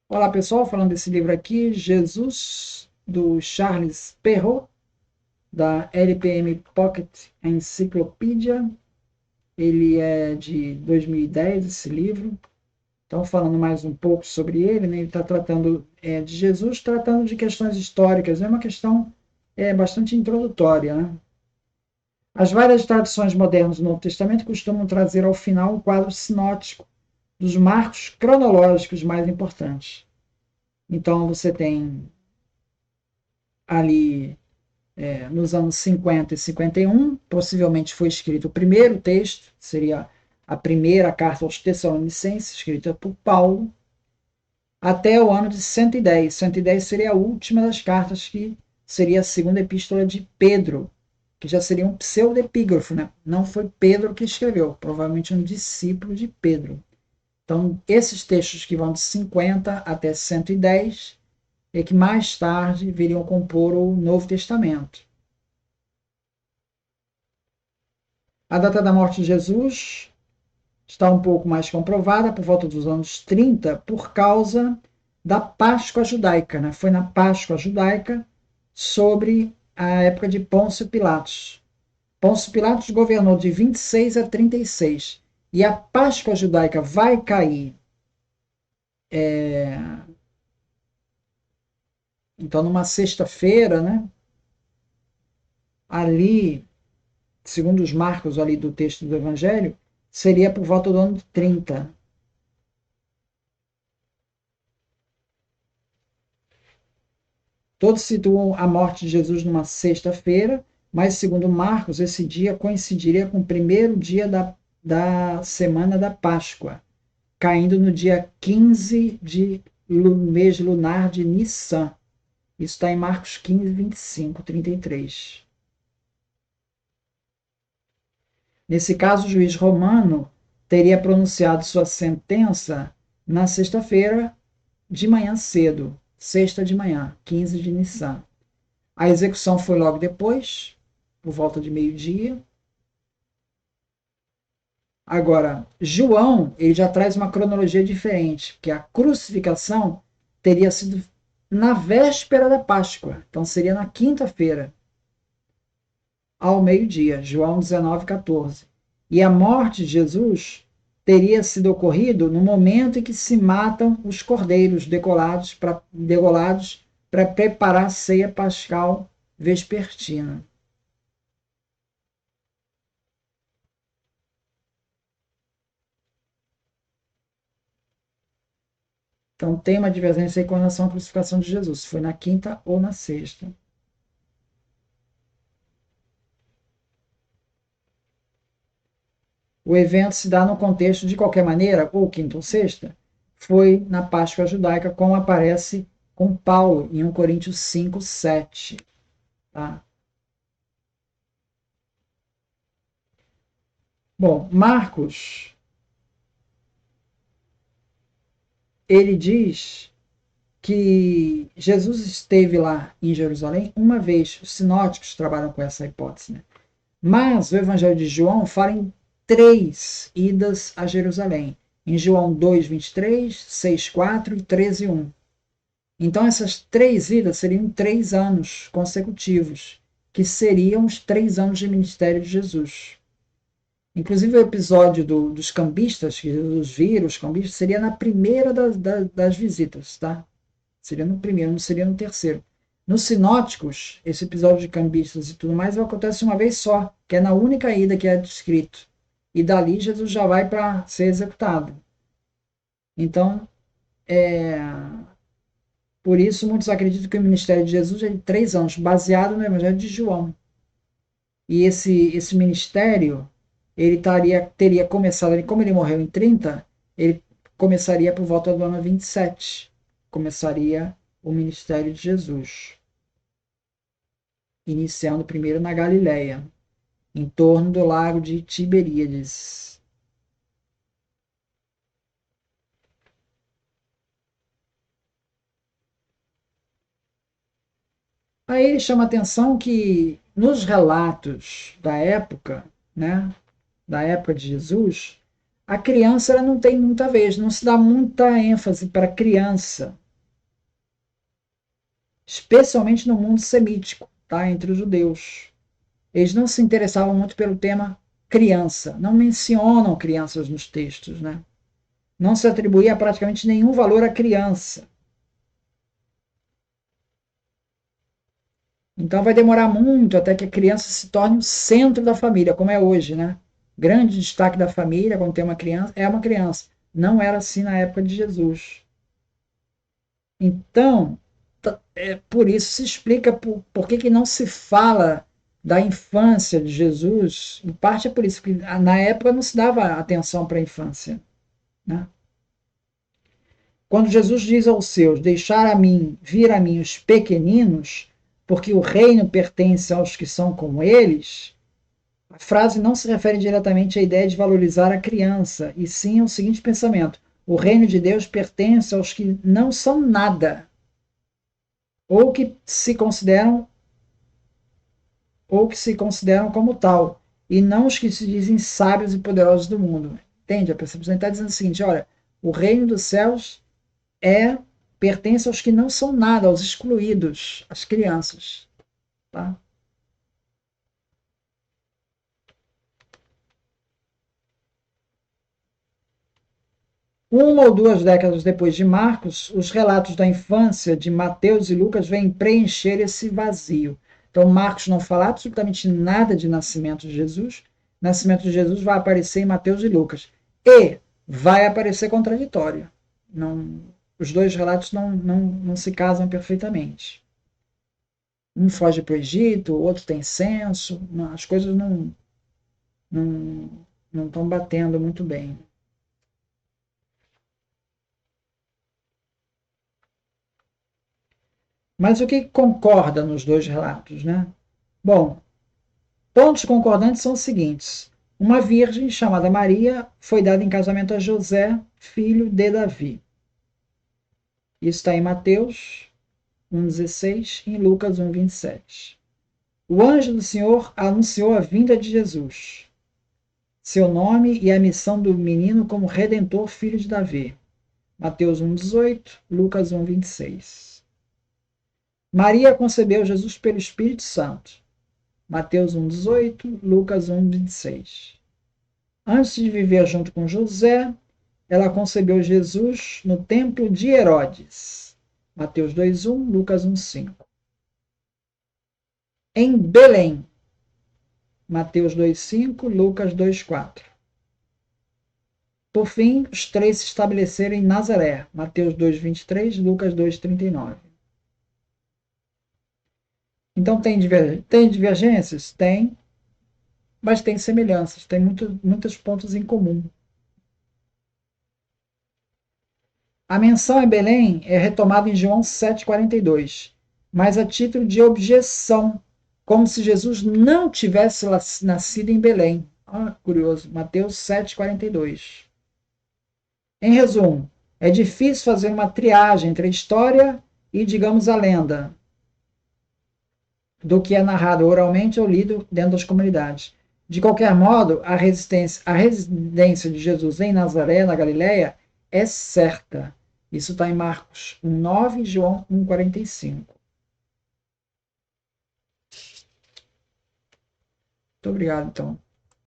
Olá pessoal, falando desse livro aqui, Jesus, do Charles Perrault, da LPM Pocket Encyclopedia. Ele é de 2010, esse livro. Então, falando mais um pouco sobre ele, né, ele está tratando de Jesus, tratando de questões históricas. É uma questão bastante introdutória. Né? As várias tradições modernas do Novo Testamento costumam trazer ao final um quadro sinótico dos marcos cronológicos mais importantes. Então, você tem ali nos anos 50 e 51, possivelmente foi escrito o primeiro texto, seria a primeira carta aos Tessalonicenses, escrita por Paulo, até o ano de 110. 110 seria a última das cartas, que seria a segunda epístola de Pedro, que já seria um pseudepígrafo, né? Não foi Pedro que escreveu, provavelmente um discípulo de Pedro. Então, esses textos que vão de 50 até 110 é que mais tarde viriam compor o Novo Testamento. A data da morte de Jesus está um pouco mais comprovada, por volta dos anos 30, por causa da Páscoa judaica. Né? Foi na Páscoa judaica, sobre a época de Pôncio Pilatos. Pôncio Pilatos governou de 26 a 36. E a Páscoa judaica vai cair, então, numa sexta-feira, né? Ali, segundo os marcos ali do texto do Evangelho, seria por volta do ano 30. Todos situam a morte de Jesus numa sexta-feira, mas, segundo Marcos, esse dia coincidiria com o primeiro dia da semana da Páscoa, caindo no dia 15 de mês lunar de Nissan. Isso está em Marcos 15, 25, 33. Nesse caso, o juiz romano teria pronunciado sua sentença na sexta-feira de manhã cedo, sexta de manhã, 15 de Nissan. A execução foi logo depois, por volta de meio-dia. Agora, João, ele já traz uma cronologia diferente, porque a crucificação teria sido na véspera da Páscoa, então seria na quinta-feira, ao meio-dia, João 19:14. E a morte de Jesus teria sido ocorrido no momento em que se matam os cordeiros degolados para preparar a ceia pascal vespertina. Então tem uma divergência aí com relação à crucificação de Jesus, se foi na quinta ou na sexta. O evento se dá no contexto, de qualquer maneira, ou quinta ou sexta, foi na Páscoa judaica, como aparece com Paulo em 1 Coríntios 5, 7. Tá? Bom, Marcos, ele diz que Jesus esteve lá em Jerusalém uma vez. Os sinóticos trabalham com essa hipótese, né? Mas o Evangelho de João fala em 3 idas a Jerusalém. Em João 2:23, 6:4 e 13:1. Então, essas 3 idas seriam 3 anos consecutivos, que seriam os 3 anos de ministério de Jesus. Inclusive, o episódio dos cambistas, que Jesus vira os cambistas, seria na primeira das visitas, tá? Seria no primeiro, não seria no terceiro. Nos sinóticos, esse episódio de cambistas e tudo mais acontece uma vez só, que é na única ida que é descrito. E dali Jesus já vai para ser executado. Então, por isso muitos acreditam que o ministério de Jesus é de 3 anos, baseado no Evangelho de João. E esse ministério, ele teria começado, como ele morreu em 30, ele começaria por volta do ano 27. Começaria o ministério de Jesus, iniciando primeiro na Galileia, em torno do lago de Tiberíades. Aí ele chama a atenção que nos relatos da época, né, da época de Jesus, a criança ela não tem muita vez, não se dá muita ênfase para a criança, especialmente no mundo semítico, tá? Entre os judeus. Eles não se interessavam muito pelo tema criança, não mencionam crianças nos textos, né? Não se atribuía praticamente nenhum valor à criança. Então vai demorar muito até que a criança se torne o centro da família, como é hoje, né? Grande destaque da família, quando tem uma criança, é uma criança. Não era assim na época de Jesus. Então, por isso se explica por que não se fala da infância de Jesus. Em parte é por isso que na época não se dava atenção para a infância, né? Quando Jesus diz aos seus: deixar a mim, vir a mim os pequeninos, porque o reino pertence aos que são como eles, a frase não se refere diretamente à ideia de valorizar a criança, e sim ao seguinte pensamento: o reino de Deus pertence aos que não são nada, ou que se consideram como tal, e não os que se dizem sábios e poderosos do mundo. Entende? A percepção está dizendo o seguinte: olha, o reino dos céus pertence aos que não são nada, aos excluídos, às crianças. Tá? Uma ou duas décadas depois de Marcos, os relatos da infância de Mateus e Lucas vêm preencher esse vazio. Então, Marcos não fala absolutamente nada de nascimento de Jesus. Nascimento de Jesus vai aparecer em Mateus e Lucas. E vai aparecer contraditório. Não, os dois relatos não se casam perfeitamente. Um foge para o Egito, o outro tem censo. As coisas não estão batendo muito bem. Mas o que concorda nos dois relatos, né? Bom, pontos concordantes são os seguintes: uma virgem chamada Maria foi dada em casamento a José, filho de Davi. Isso está em Mateus 1,16 e em Lucas 1,27. O anjo do Senhor anunciou a vinda de Jesus, seu nome e a missão do menino como redentor, filho de Davi. Mateus 1,18, Lucas 1,26. Maria concebeu Jesus pelo Espírito Santo. Mateus 1,18, Lucas 1,26. Antes de viver junto com José, ela concebeu Jesus no templo de Herodes. Mateus 2,1, Lucas 1,5. Em Belém. Mateus 2,5, Lucas 2,4. Por fim, os três se estabeleceram em Nazaré. Mateus 2,23, Lucas 2,39. Então tem divergências? Tem, mas tem semelhanças, tem muitos pontos em comum. A menção em Belém é retomada em João 7,42, mas a título de objeção, como se Jesus não tivesse nascido em Belém. Curioso, Mateus 7,42. Em resumo, é difícil fazer uma triagem entre a história e, digamos, a lenda, do que é narrado oralmente ou lido dentro das comunidades. De qualquer modo, a residência de Jesus em Nazaré, na Galiléia, é certa. Isso está em Marcos 1,9 e João 1,45. Muito obrigado, então.